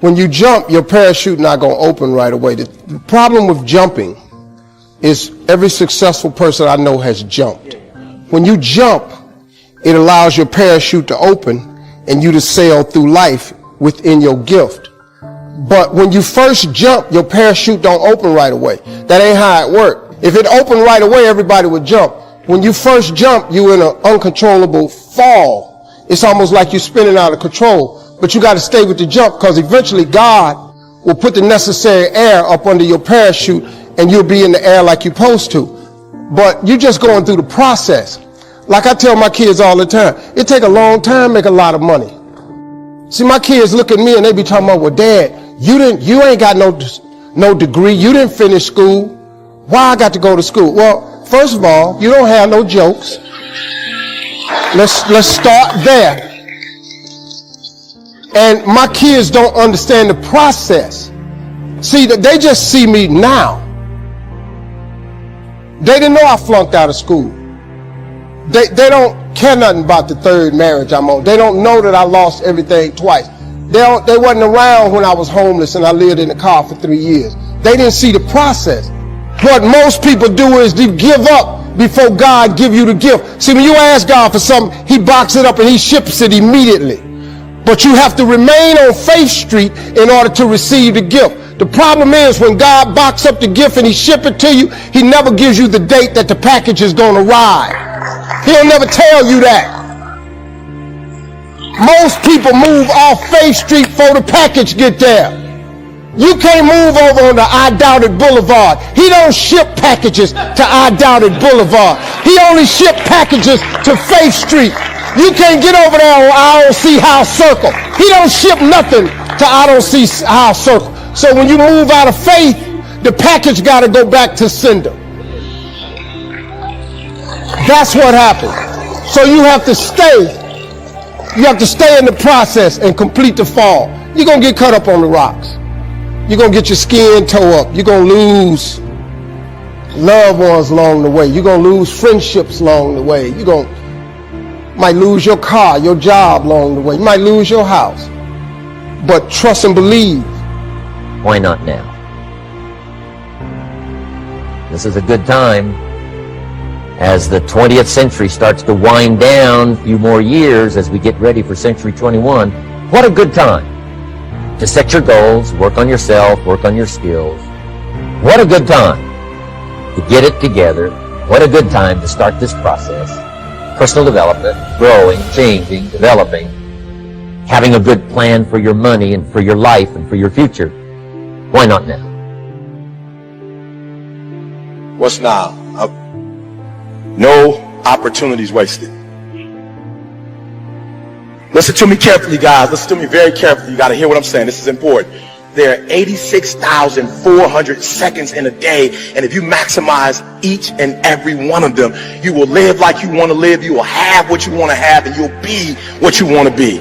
When you jump, your parachute not going to open right away. The problem with jumping is every successful person I know has jumped. When you jump, it allows your parachute to open and you to sail through life within your gift. But when you first jump, your parachute don't open right away. That ain't how it works. If it opened right away, everybody would jump. When you first jump, you're in an uncontrollable fall. It's almost like you're spinning out of control. But you got to stay with the jump, because eventually God will put the necessary air up under your parachute and you'll be in the air like you're supposed to. But you're just going through the process. Like I tell my kids all the time, it take a long time to make a lot of money. See, my kids look at me and they be talking about, well, Dad, you ain't got no degree. You didn't finish school. Why I got to go to school? Well, first of all, you don't have no jokes. Let's start there. And my kids don't understand the process. See, they just see me now. They didn't know I flunked out of school. They don't care nothing about the third marriage I'm on. They don't know that I lost everything twice. They wasn't around when I was homeless and I lived in the car for 3 years. They didn't see the process. What most people do is they give up before God give you the gift. See, when you ask God for something, he boxes it up and he ships it immediately. But you have to remain on Faith Street in order to receive the gift. The problem is when God boxes up the gift and he ship it to you, he never gives you the date that the package is going to arrive. He'll never tell you that. Most people move off Faith Street before the package get there. You can't move over on the I Doubted Boulevard. He don't ship packages to I Doubted Boulevard. He only ship packages to Faith Street. You can't get over there on I Don't See How Circle. He don't ship nothing to I Don't See How Circle. So when you move out of faith, the package got to go back to sender. That's what happens. So you have to stay. You have to stay in the process and complete the fall. You're going to get cut up on the rocks. You're going to get your skin toe up. You're going to lose loved ones along the way. You're going to lose friendships along the way. Might lose your car, your job along the way. You might lose your house. But trust and believe. Why not now? This is a good time. As the 20th century starts to wind down a few more years as we get ready for century 21, what a good time to set your goals, work on yourself, work on your skills. What a good time to get it together. What a good time to start this process. Personal development, growing, changing, developing, having a good plan for your money and for your life and for your future. Why not now? What's now? No opportunities wasted. Listen to me carefully, guys. Listen to me very carefully. You got to hear what I'm saying. This is important. There are 86,400 seconds in a day, and if you maximize each and every one of them, you will live like you want to live, you will have what you want to have, and you'll be what you want to be.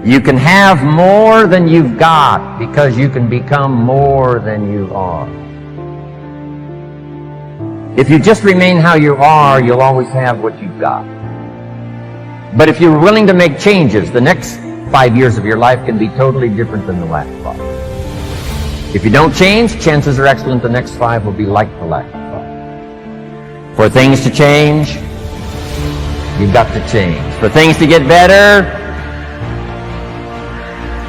You can have more than you've got because you can become more than you are. If you just remain how you are, you'll always have what you've got. But if you're willing to make changes, the next 5 years of your life can be totally different than the last 5. If you don't change, chances are excellent the next 5 will be like the last 5. For things to change, you've got to change. For things to get better,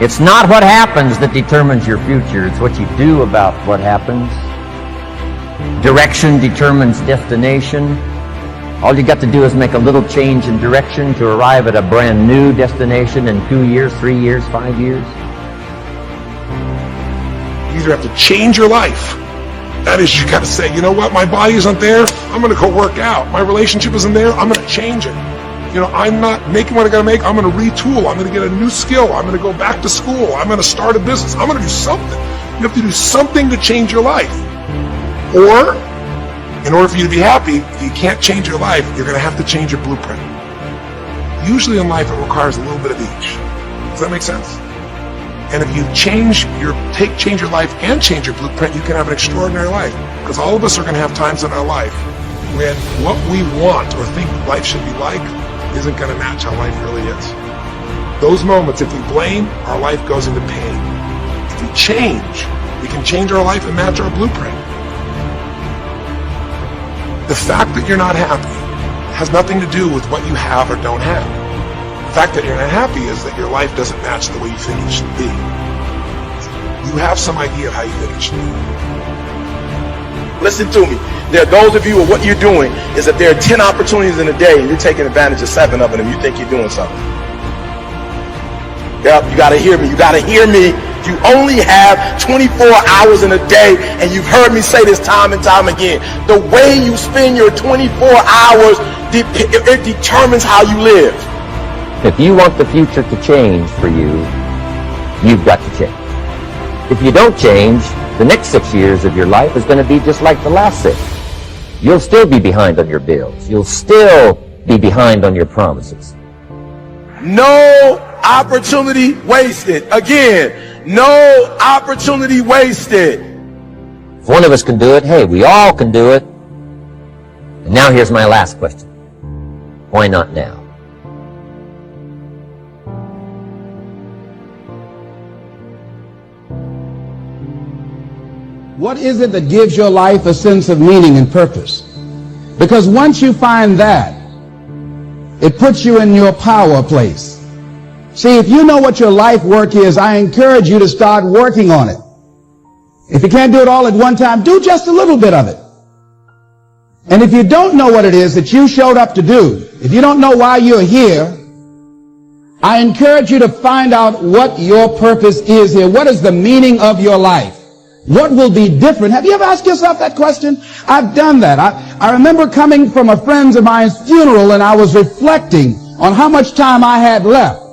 it's not what happens that determines your future. It's what you do about what happens. Direction determines destination. All you got to do is make a little change in direction to arrive at a brand new destination in 2 years, 3 years, 5 years. You either have to change your life. That is, you got to say, you know what, my body isn't there, I'm going to go work out. My relationship isn't there, I'm going to change it. You know, I'm not making what I got to make, I'm going to retool, I'm going to get a new skill, I'm going to go back to school, I'm going to start a business, I'm going to do something. You have to do something to change your life. Or, in order for you to be happy, if you can't change your life, you're going to have to change your blueprint. Usually in life, it requires a little bit of each. Does that make sense? And if you change your life and change your blueprint, you can have an extraordinary life. Because all of us are going to have times in our life when what we want or think life should be like isn't going to match how life really is. Those moments, if we blame, our life goes into pain. if we change, we can change our life and match our blueprint. The fact that you're not happy has nothing to do with what you have or don't have. The fact that you're not happy is that your life doesn't match the way you think it should be. You have some idea of how you think it should be. Listen to me. There are those of you, what you're doing is that there are 10 opportunities in a day and you're taking advantage of 7 of them and you think you're doing something. Yep, you gotta hear me. You gotta hear me. You only have 24 hours in a day, and you've heard me say this time and time again. The way you spend your 24 hours, it determines how you live. If you want the future to change for you, you've got to change. If you don't change, the next 6 years of your life is going to be just like the last 6. You'll still be behind on your bills. You'll still be behind on your promises. No opportunity wasted. Again, no opportunity wasted. If one of us can do it, hey, we all can do it. And now here's my last question. Why not now? What is it that gives your life a sense of meaning and purpose? Because once you find that, it puts you in your power place. See, if you know what your life work is, I encourage you to start working on it. If you can't do it all at one time, do just a little bit of it. And if you don't know what it is that you showed up to do, if you don't know why you're here, I encourage you to find out what your purpose is here. What is the meaning of your life? What will be different? Have you ever asked yourself that question? I've done that. I remember coming from a friend of mine's funeral and I was reflecting on how much time I had left.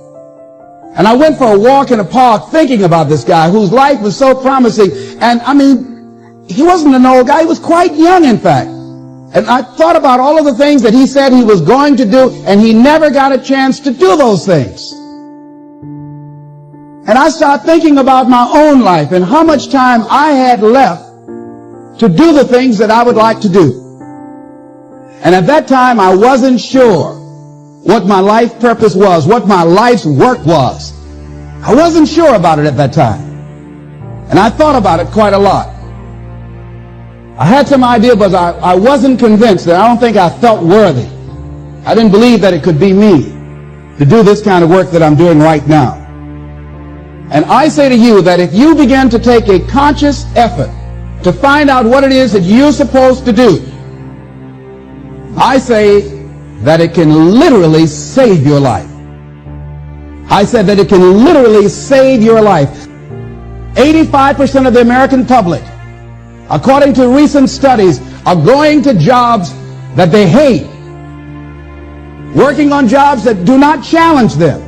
And I went for a walk in a park thinking about this guy whose life was so promising. And I mean, he wasn't an old guy. He was quite young, in fact. And I thought about all of the things that he said he was going to do, and he never got a chance to do those things. And I started thinking about my own life and how much time I had left to do the things that I would like to do. And at that time, I wasn't sure what my life purpose was, what my life's work was. I wasn't sure about it at that time. And I thought about it quite a lot. I had some idea, but I wasn't convinced, that I don't think I felt worthy. I didn't believe that it could be me to do this kind of work that I'm doing right now. And I say to you that if you begin to take a conscious effort to find out what it is that you're supposed to do, I say that it can literally save your life. I said that it can literally save your life. 85% of the American public, according to recent studies, are going to jobs that they hate, working on jobs that do not challenge them.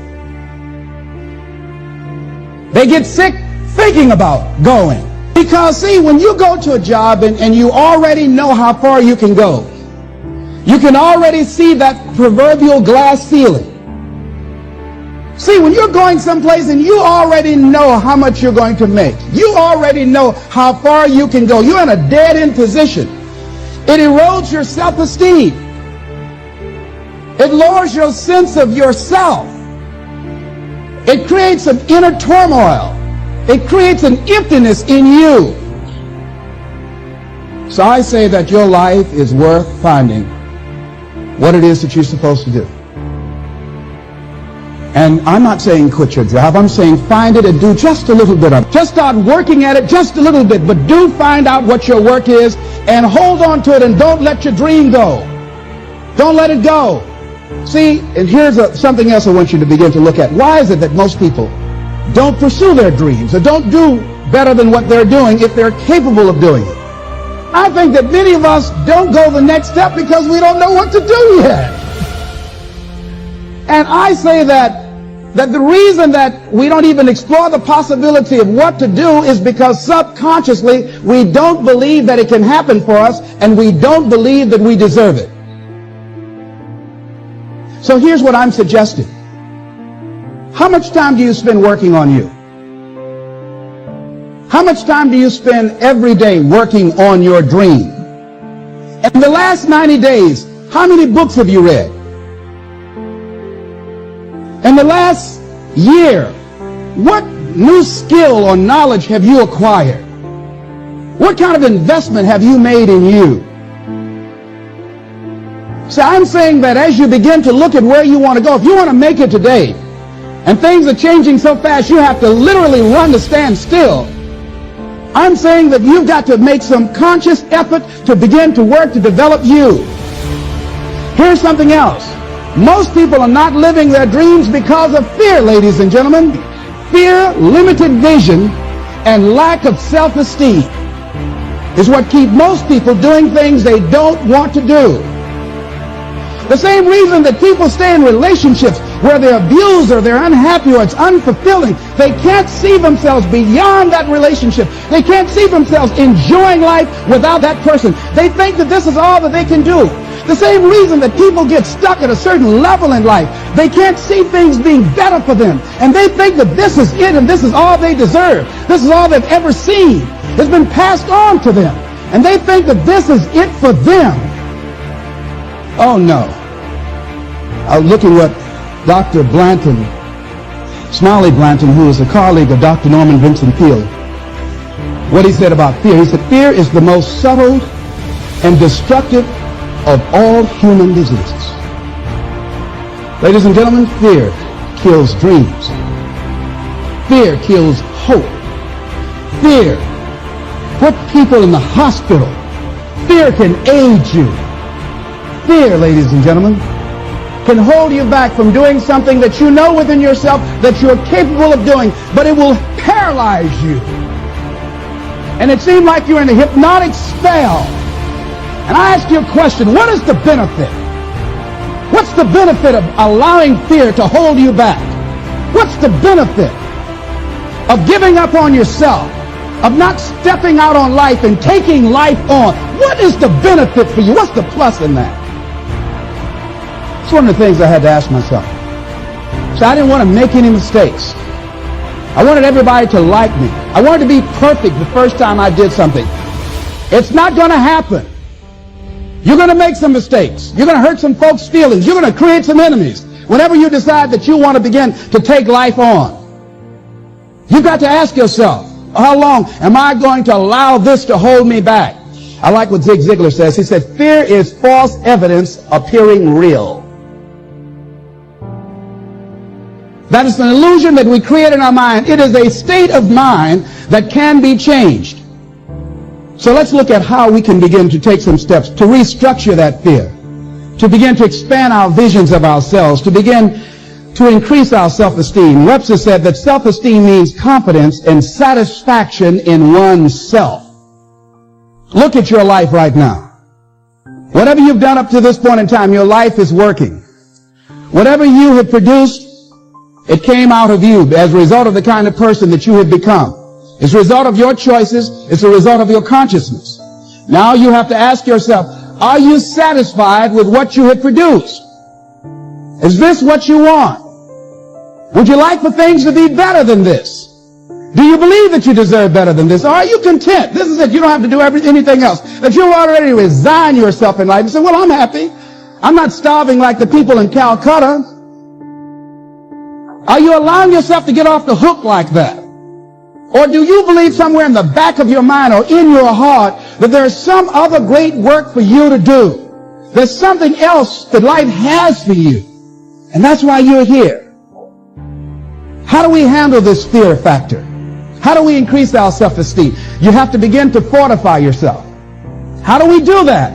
They get sick thinking about going. Because, see, when you go to a job and you already know how far you can go, you can already see that proverbial glass ceiling. See, when you're going someplace and you already know how much you're going to make, you already know how far you can go, you're in a dead-end position. It erodes your self-esteem. It lowers your sense of yourself. It creates an inner turmoil. It creates an emptiness in you. So I say that your life is worth finding what it is that you're supposed to do. And I'm not saying quit your job. I'm saying find it and do just a little bit of it. Just start working at it just a little bit, but do find out what your work is and hold on to it and don't let your dream go. Don't let it go. See, and here's something else I want you to begin to look at. Why is it that most people don't pursue their dreams or don't do better than what they're doing if they're capable of doing it? I think that many of us don't go the next step because we don't know what to do yet. And I say that the reason that we don't even explore the possibility of what to do is because subconsciously we don't believe that it can happen for us, and we don't believe that we deserve it. So here's what I'm suggesting. How much time do you spend working on you? How much time do you spend every day working on your dream? In the last 90 days, how many books have you read? In the last year, what new skill or knowledge have you acquired? What kind of investment have you made in you? So I'm saying that as you begin to look at where you want to go, if you want to make it today, and things are changing so fast you have to literally run to stand still, I'm saying that you've got to make some conscious effort to begin to work to develop you. Here's something else. Most people are not living their dreams because of fear, ladies and gentlemen. Fear, limited vision, and lack of self-esteem is what keep most people doing things they don't want to do. The same reason that people stay in relationships where they're abused or they're unhappy or it's unfulfilling, they can't see themselves beyond that relationship. They can't see themselves enjoying life without that person. They think that this is all that they can do. The same reason that people get stuck at a certain level in life, they can't see things being better for them. And they think that this is it and this is all they deserve. This is all they've ever seen. It's been passed on to them. And they think that this is it for them. Oh no. I was looking what Dr. Blanton, Smiley Blanton, who is a colleague of Dr. Norman Vincent Peale, what he said about fear. He said, fear is the most subtle and destructive of all human diseases. Ladies and gentlemen, fear kills dreams. Fear kills hope. Fear puts people in the hospital. Fear can age you. Fear, ladies and gentlemen, can hold you back from doing something that you know within yourself that you're capable of doing, but it will paralyze you. And it seems like you're in a hypnotic spell. And I ask you a question, what is the benefit? What's the benefit of allowing fear to hold you back? What's the benefit of giving up on yourself, of not stepping out on life and taking life on? What is the benefit for you? What's the plus in that? It's one of the things I had to ask myself. So I didn't want to make any mistakes. I wanted everybody to like me. I wanted to be perfect the first time I did something. It's not going to happen. You're going to make some mistakes. You're going to hurt some folks' feelings. You're going to create some enemies whenever you decide that you want to begin to take life on. You've got to ask yourself, how long am I going to allow this to hold me back? I like what Zig Ziglar says. He said, fear is false evidence appearing real. That is an illusion that we create in our mind. It is a state of mind that can be changed. So let's look at how we can begin to take some steps to restructure that fear, to begin to expand our visions of ourselves, to begin to increase our self-esteem. Webster said that self-esteem means confidence and satisfaction in oneself. Look at your life right now. Whatever you've done up to this point in time, your life is working. Whatever you have produced, it came out of you as a result of the kind of person that you have become. It's a result of your choices. It's a result of your consciousness. Now you have to ask yourself, are you satisfied with what you have produced? Is this what you want? Would you like for things to be better than this? Do you believe that you deserve better than this? Or are you content? This is it. You don't have to do anything else. That you already resign yourself in life and say, well, I'm happy. I'm not starving like the people in Calcutta. Are you allowing yourself to get off the hook like that? Or do you believe somewhere in the back of your mind or in your heart that there's some other great work for you to do? There's something else that life has for you. And that's why you're here. How do we handle this fear factor? How do we increase our self-esteem? You have to begin to fortify yourself. How do we do that?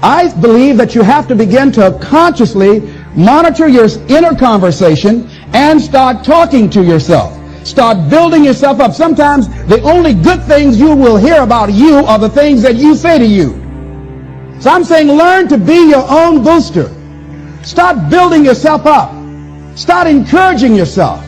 I believe that you have to begin to consciously monitor your inner conversation and start talking to yourself. Start building yourself up. Sometimes the only good things you will hear about you are the things that you say to you. So I'm saying learn to be your own booster. Start building yourself up. Start encouraging yourself.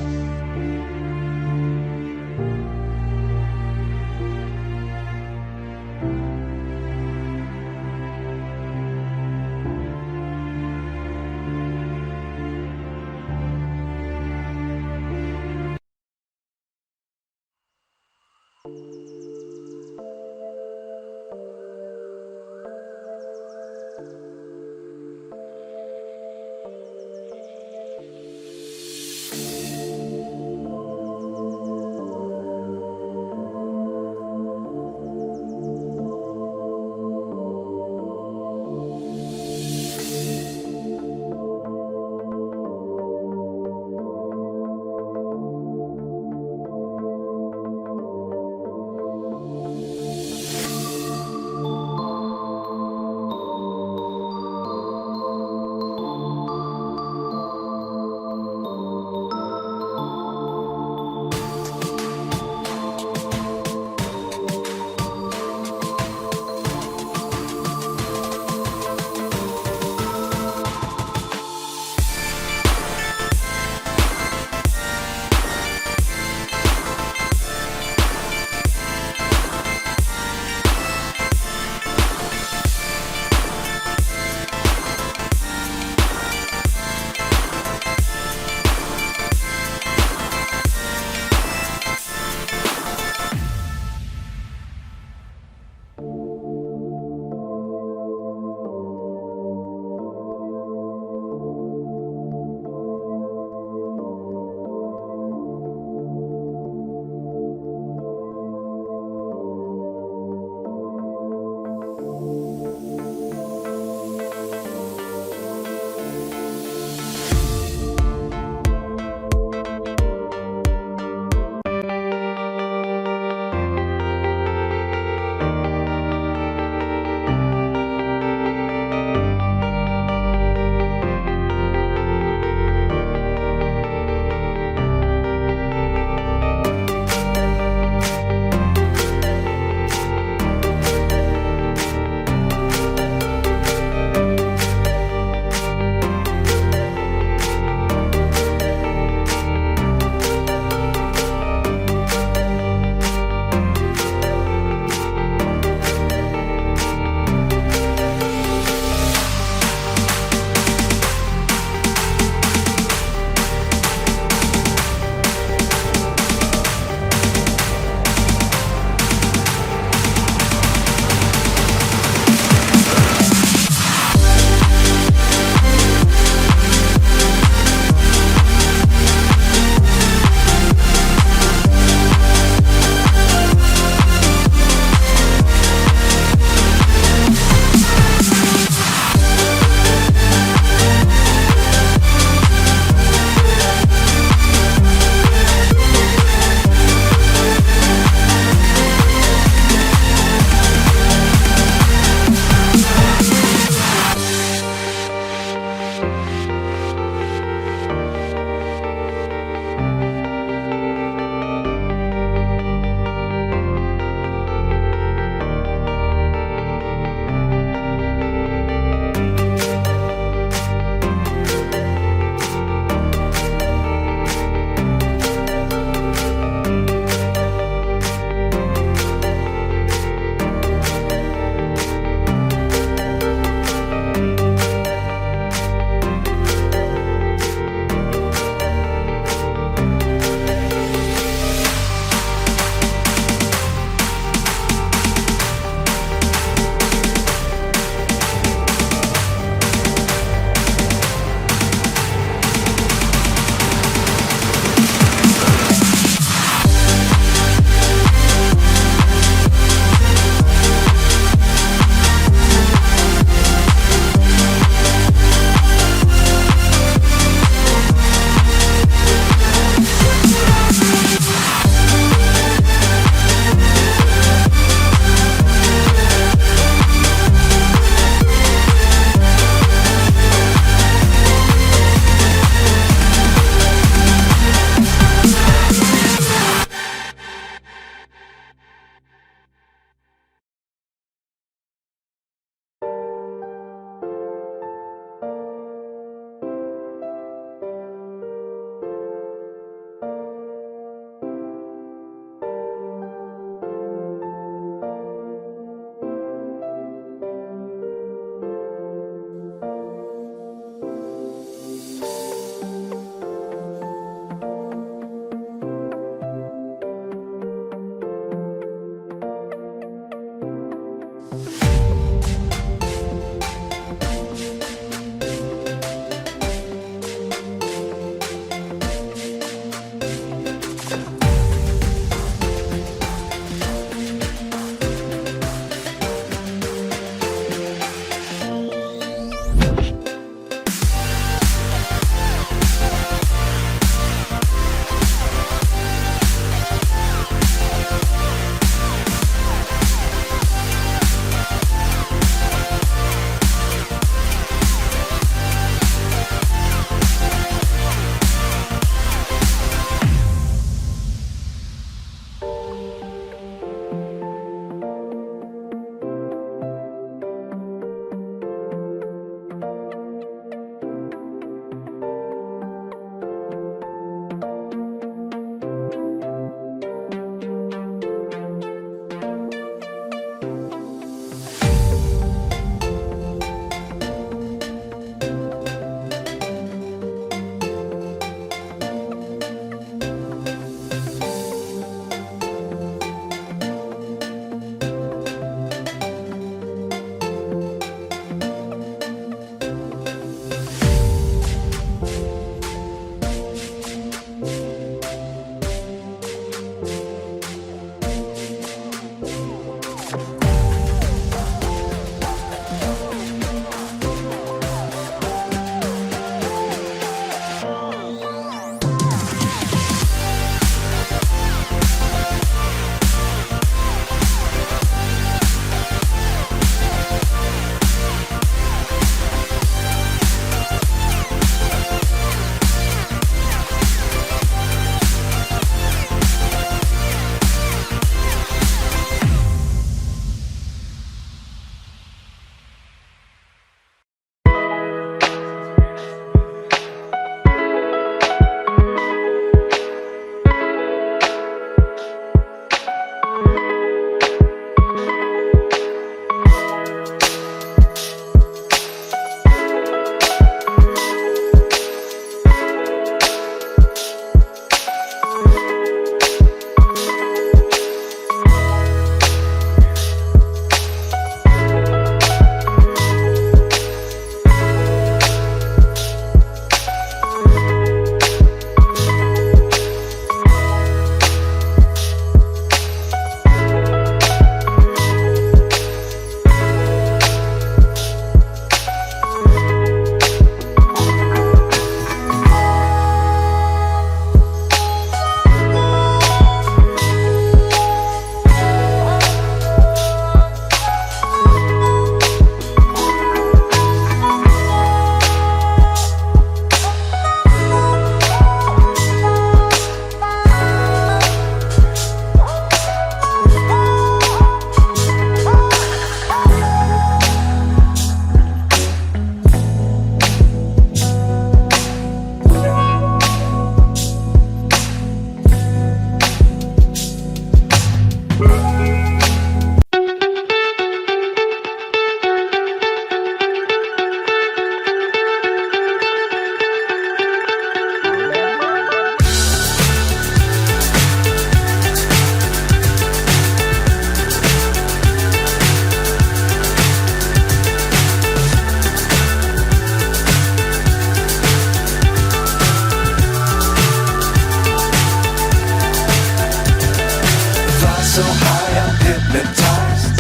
so high I'm hypnotized.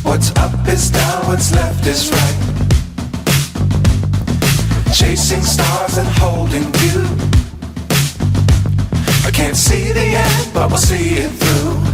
What's up is down, what's left is right. Chasing stars and holding you. I can't see the end, but we'll see it through.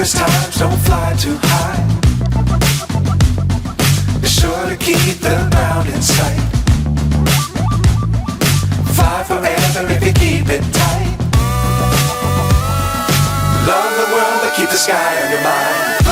Times don't fly too high. Be sure to keep the ground in sight. Fly forever if you keep it tight. Love the world but keep the sky on your mind.